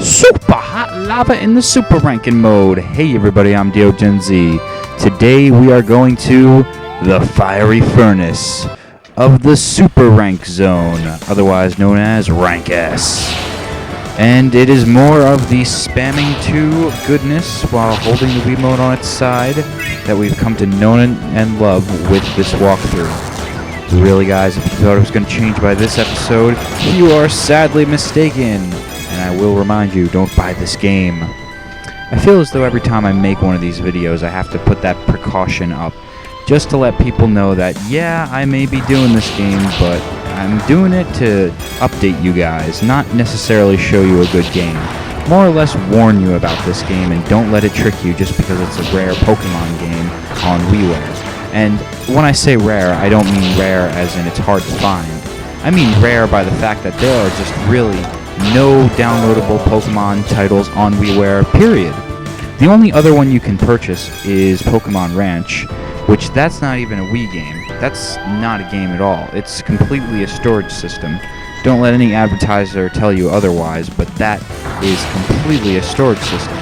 Super hot lava in the super ranking mode. Hey everybody, I'm DeoGenZ. Today we are going to the fiery furnace of the super rank zone, otherwise known as Rank S. And it is more of the spamming 2 goodness while holding the Wiimote on its side that we've come to know and love with this walkthrough. Really guys, if you thought it was going to change by this episode, you are sadly mistaken. And I will remind you, don't buy this game. I feel as though every time I make one of these videos, I have to put that precaution up, just to let people know that, yeah, I may be doing this game, but I'm doing it to update you guys, not necessarily show you a good game. More or less warn you about this game, and don't let it trick you just because it's a rare Pokemon game on WiiWare. And when I say rare, I don't mean rare as in it's hard to find. I mean rare by the fact that there are just really no downloadable Pokemon titles on WiiWare, period. The only other one you can purchase is Pokemon Ranch, which that's not even a Wii game. That's not a game at all. It's completely a storage system. Don't let any advertiser tell you otherwise, but that is completely a storage system.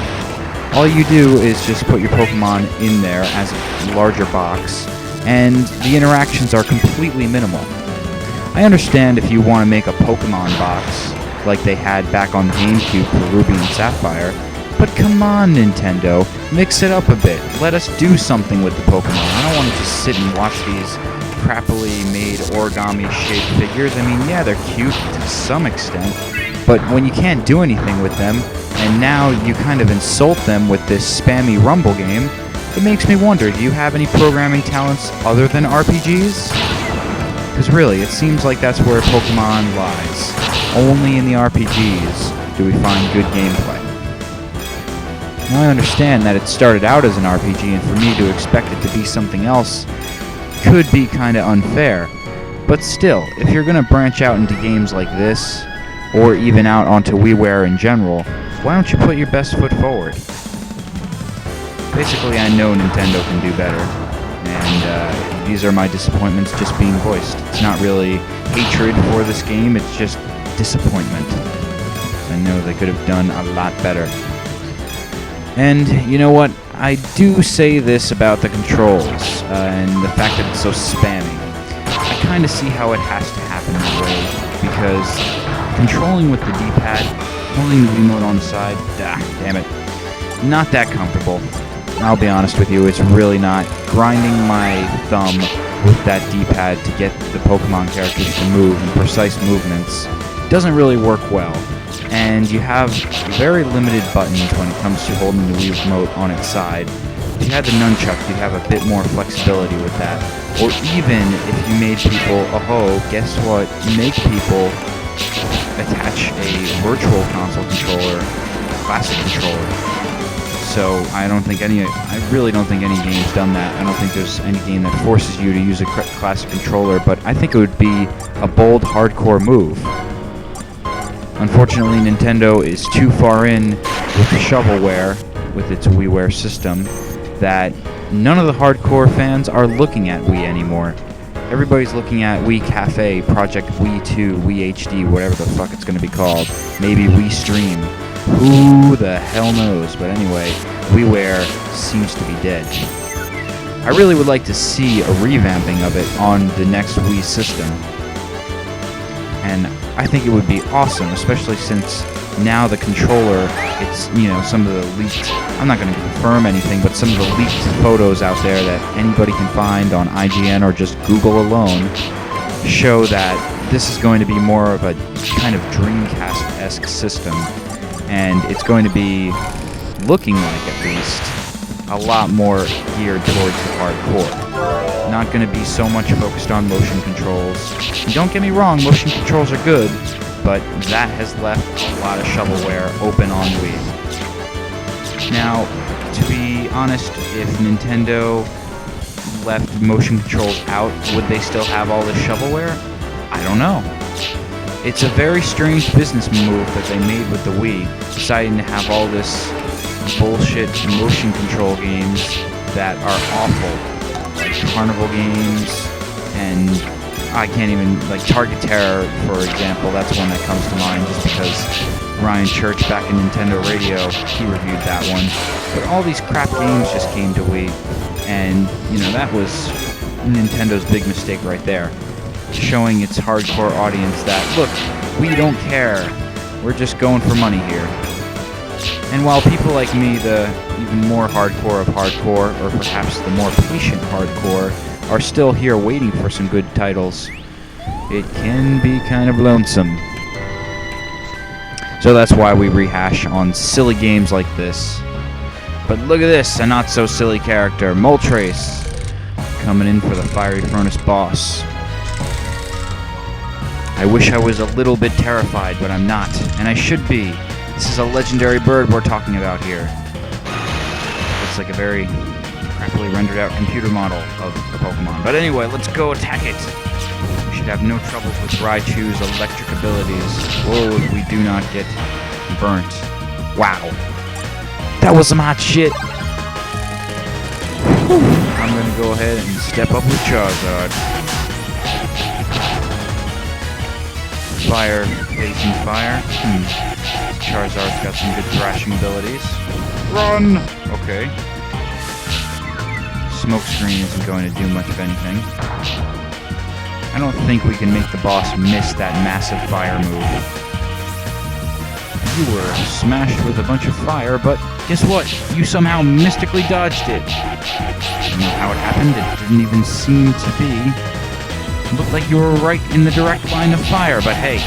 All you do is just put your Pokemon in there as a larger box, and the interactions are completely minimal. I understand if you want to make a Pokemon box like they had back on the GameCube for Ruby and Sapphire, but come on, Nintendo, mix it up a bit. Let us do something with the Pokemon. I don't want to just sit and watch these crappily made origami-shaped figures. I mean, yeah, they're cute to some extent, but when you can't do anything with them, and now you kind of insult them with this spammy Rumble game, it makes me wonder, do you have any programming talents other than RPGs? Because really, it seems like that's where Pokemon lies. Only in the RPGs do we find good gameplay. Now I understand that it started out as an RPG, and for me to expect it to be something else could be kind of unfair. But still, if you're going to branch out into games like this, or even out onto WiiWare in general, why don't you put your best foot forward? Basically, I know Nintendo can do better, and these are my disappointments just being voiced. It's not really hatred for this game, it's just disappointment. I know they could have done a lot better. And you know what? I do say this about the controls, and the fact that it's so spammy. I kind of see how it has to happen that way, because controlling with the D-pad, holding the Wiimote on the side, damn it, not that comfortable. I'll be honest with you, it's really not. Grinding my thumb with that D-pad to get the Pokemon characters to move in precise movements doesn't really work well. And you have very limited buttons when it comes to holding the Wiimote on its side. If you had the nunchuck, you'd have a bit more flexibility with that. Or even if you made people, guess what? Make people attach a virtual console controller, classic controller. So I really don't think any game's done that. I don't think there's any game that forces you to use a classic controller, but I think it would be a bold, hardcore move. Unfortunately, Nintendo is too far in with the shovelware, with its WiiWare system, that none of the hardcore fans are looking at Wii anymore. Everybody's looking at Wii Cafe, Project Wii 2, Wii HD, whatever the fuck it's going to be called. Maybe Wii Stream. Who the hell knows? But anyway, WiiWare seems to be dead. I really would like to see a revamping of it on the next Wii system. And I think it would be awesome, especially since now the controller, it's, some of the leaked, I'm not going to confirm anything, but some of the leaked photos out there that anybody can find on IGN or just Google alone show that this is going to be more of a kind of Dreamcast-esque system. And it's going to be looking like, at least, a lot more geared towards the hardcore. Not going to be so much focused on motion controls. And don't get me wrong, motion controls are good, but that has left a lot of shovelware open on Wii. Now, to be honest, if Nintendo left motion controls out, would they still have all this shovelware? I don't know. It's a very strange business move that they made with the Wii, deciding to have all this bullshit motion control games that are awful, like carnival games, and I can't even, like Target Terror, for example, that's one that comes to mind just because Ryan Church back in Nintendo Radio, he reviewed that one. But all these crap games just came to Wii, and that was Nintendo's big mistake right there, showing its hardcore audience that, look, we don't care, we're just going for money here. And while people like me, the even more hardcore of hardcore, or perhaps the more patient hardcore, are still here waiting for some good titles, it can be kind of lonesome. So that's why we rehash on silly games like this. But look at this, a not-so-silly character, Moltrace, coming in for the Fiery Furnace boss. I wish I was a little bit terrified, but I'm not, and I should be. This is a legendary bird we're talking about here. Looks like a very crappily rendered out computer model of the Pokemon. But anyway, let's go attack it. We should have no troubles with Raichu's electric abilities. Whoa, we do not get burnt. Wow. That was some hot shit. I'm gonna go ahead and step up with Charizard. Fire facing fire. Charizard's got some good thrashing abilities. Run! Okay. Smoke screen isn't going to do much of anything. I don't think we can make the boss miss that massive fire move. You were smashed with a bunch of fire, but guess what? You somehow mystically dodged it. I don't know how it happened. It didn't even seem to be. It looked like you were right in the direct line of fire, but hey.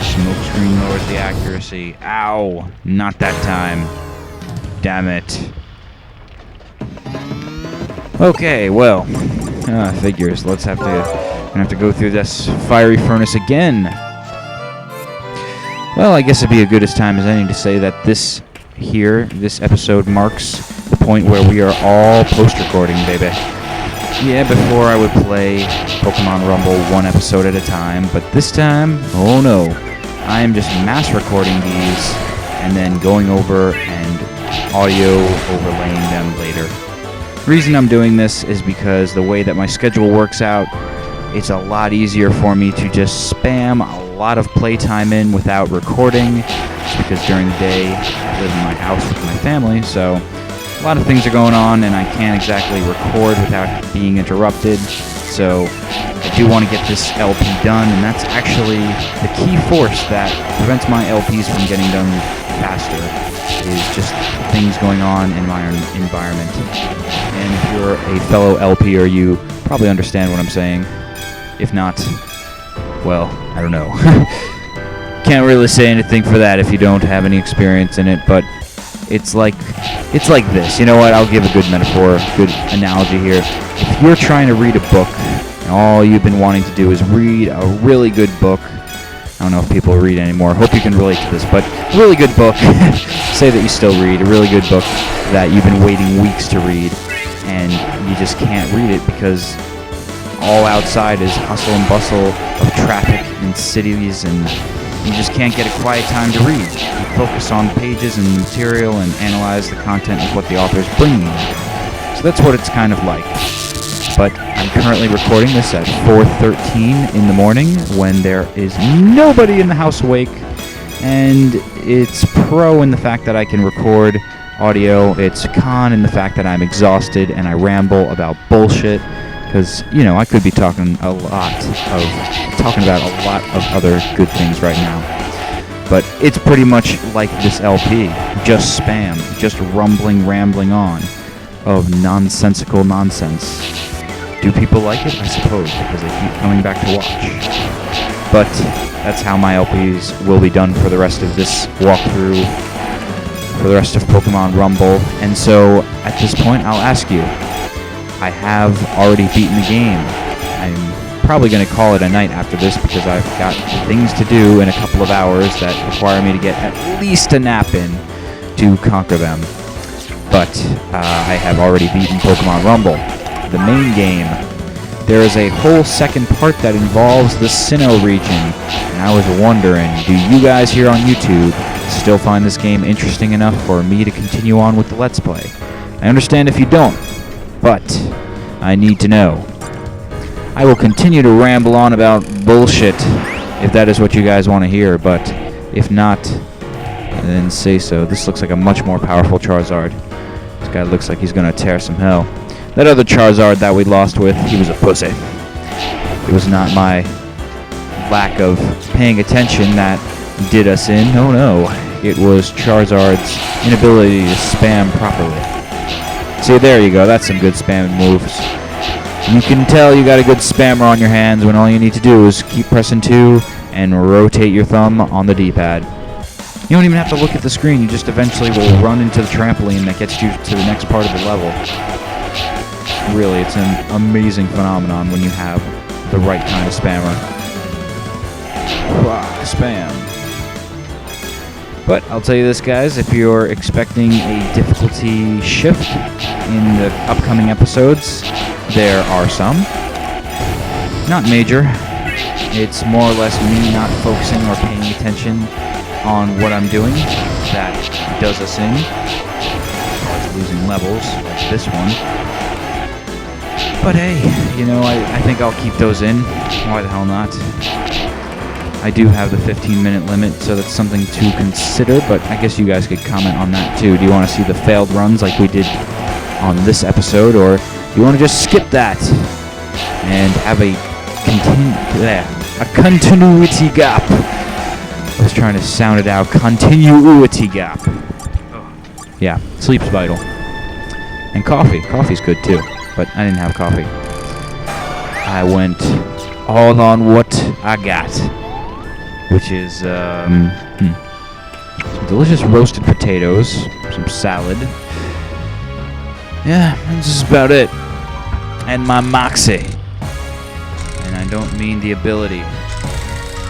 Smoke screen lowers the accuracy. Ow. Not that time. Damn it. Okay, well. Figures. Let's have to go through this fiery furnace again. Well, I guess it'd be as good a time as any to say that this episode marks the point where we are all post-recording, baby. Yeah, before I would play Pokemon Rumble one episode at a time, but this time, oh no, I am just mass recording these and then going over and audio overlaying them later. The reason I'm doing this is because the way that my schedule works out, it's a lot easier for me to just spam a lot of playtime in without recording, just because during the day I live in my house with my family, so a lot of things are going on and I can't exactly record without being interrupted. So I do want to get this LP done, and that's actually the key force that prevents my LPs from getting done faster, is just things going on in my environment. And if you're a fellow LPer, you probably understand what I'm saying. If not, well, I don't know. Can't really say anything for that if you don't have any experience in it, but it's like this. You know what? I'll give a good metaphor, good analogy here. If you're trying to read a book, and all you've been wanting to do is read a really good book, I don't know if people read anymore. Hope you can relate to this, but really good book. Say that you still read a really good book that you've been waiting weeks to read, and you just can't read it because all outside is hustle and bustle of traffic in cities, and you just can't get a quiet time to read. You focus on pages and material and analyze the content of what the author's bringing you. So that's what it's kind of like. But I'm currently recording this at 4:13 in the morning when there is nobody in the house awake, and it's pro in the fact that I can record audio. It's con in the fact that I'm exhausted and I ramble about bullshit, because, I could be talking about a lot of other good things right now. But it's pretty much like this LP, just spam, just rambling on of nonsensical nonsense. Do people like it? I suppose, because they keep coming back to watch. But that's how my LPs will be done for the rest of this walkthrough, for the rest of Pokemon Rumble. And so, at this point, I'll ask you, I have already beaten the game. I'm probably going to call it a night after this because I've got things to do in a couple of hours that require me to get at least a nap in to conquer them. But I have already beaten Pokemon Rumble, the main game. There is a whole second part that involves the Sinnoh region, and I was wondering, do you guys here on YouTube still find this game interesting enough for me to continue on with the Let's Play? I understand if you don't, but I need to know. I will continue to ramble on about bullshit if that is what you guys want to hear, but if not, didn't say so. This looks like a much more powerful Charizard. This guy looks like he's gonna tear some hell. That other Charizard that we lost with, he was a pussy. It was not my lack of paying attention that did us in. Oh no. It was Charizard's inability to spam properly. See, there you go. That's some good spamming moves. You can tell you got a good spammer on your hands when all you need to do is keep pressing 2 and rotate your thumb on the D-pad. You don't even have to look at the screen. You just eventually will run into the trampoline that gets you to the next part of the level. Really, it's an amazing phenomenon when you have the right kind of spammer. Spam. But I'll tell you this, guys, if you're expecting a difficulty shift in the upcoming episodes, there are some. Not major. It's more or less me not focusing or paying attention on what I'm doing that does us in. As losing levels, like this one. But hey, you know, I think I'll keep those in. Why the hell not? I do have the 15-minute limit, so that's something to consider, but I guess you guys could comment on that too. Do you want to see the failed runs like we did on this episode, or do you want to just skip that and have a continuity gap? I was trying to sound it out. Continuity gap. Yeah, sleep's vital. And coffee. Coffee's good too, but I didn't have coffee. I went all on what I got, which is some delicious roasted potatoes, some salad. Yeah, that's just about it. And my moxie. And I don't mean the ability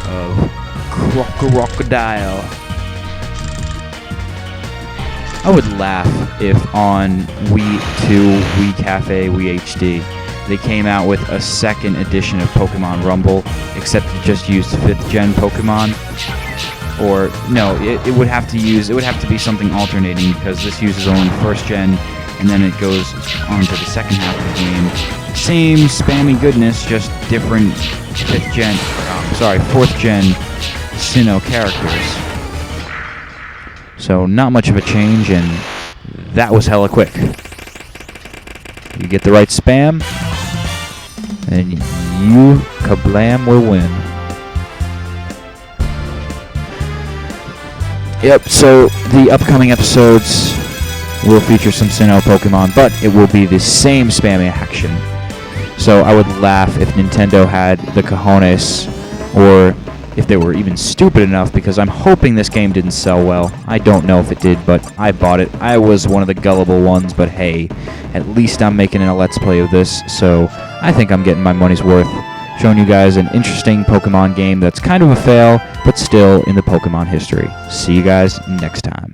of crocodile. I would laugh if on Wii 2, Wii Cafe, Wii HD, they came out with a second edition of Pokemon Rumble, except it just used 5th gen Pokemon. Or no, it would have to be something alternating, because this uses only 1st gen, and then it goes on to the second half of the game. Same spammy goodness, just different 4th gen Sinnoh characters. So not much of a change, and that was hella quick. You get the right spam, and you, kablam, will win. Yep, so the upcoming episodes will feature some Sinnoh Pokemon, but it will be the same spammy action. So I would laugh if Nintendo had the cojones, or if they were even stupid enough, because I'm hoping this game didn't sell well. I don't know if it did, but I bought it. I was one of the gullible ones, but hey, at least I'm making a Let's Play of this, so I think I'm getting my money's worth. Showing you guys an interesting Pokemon game that's kind of a fail, but still in the Pokemon history. See you guys next time.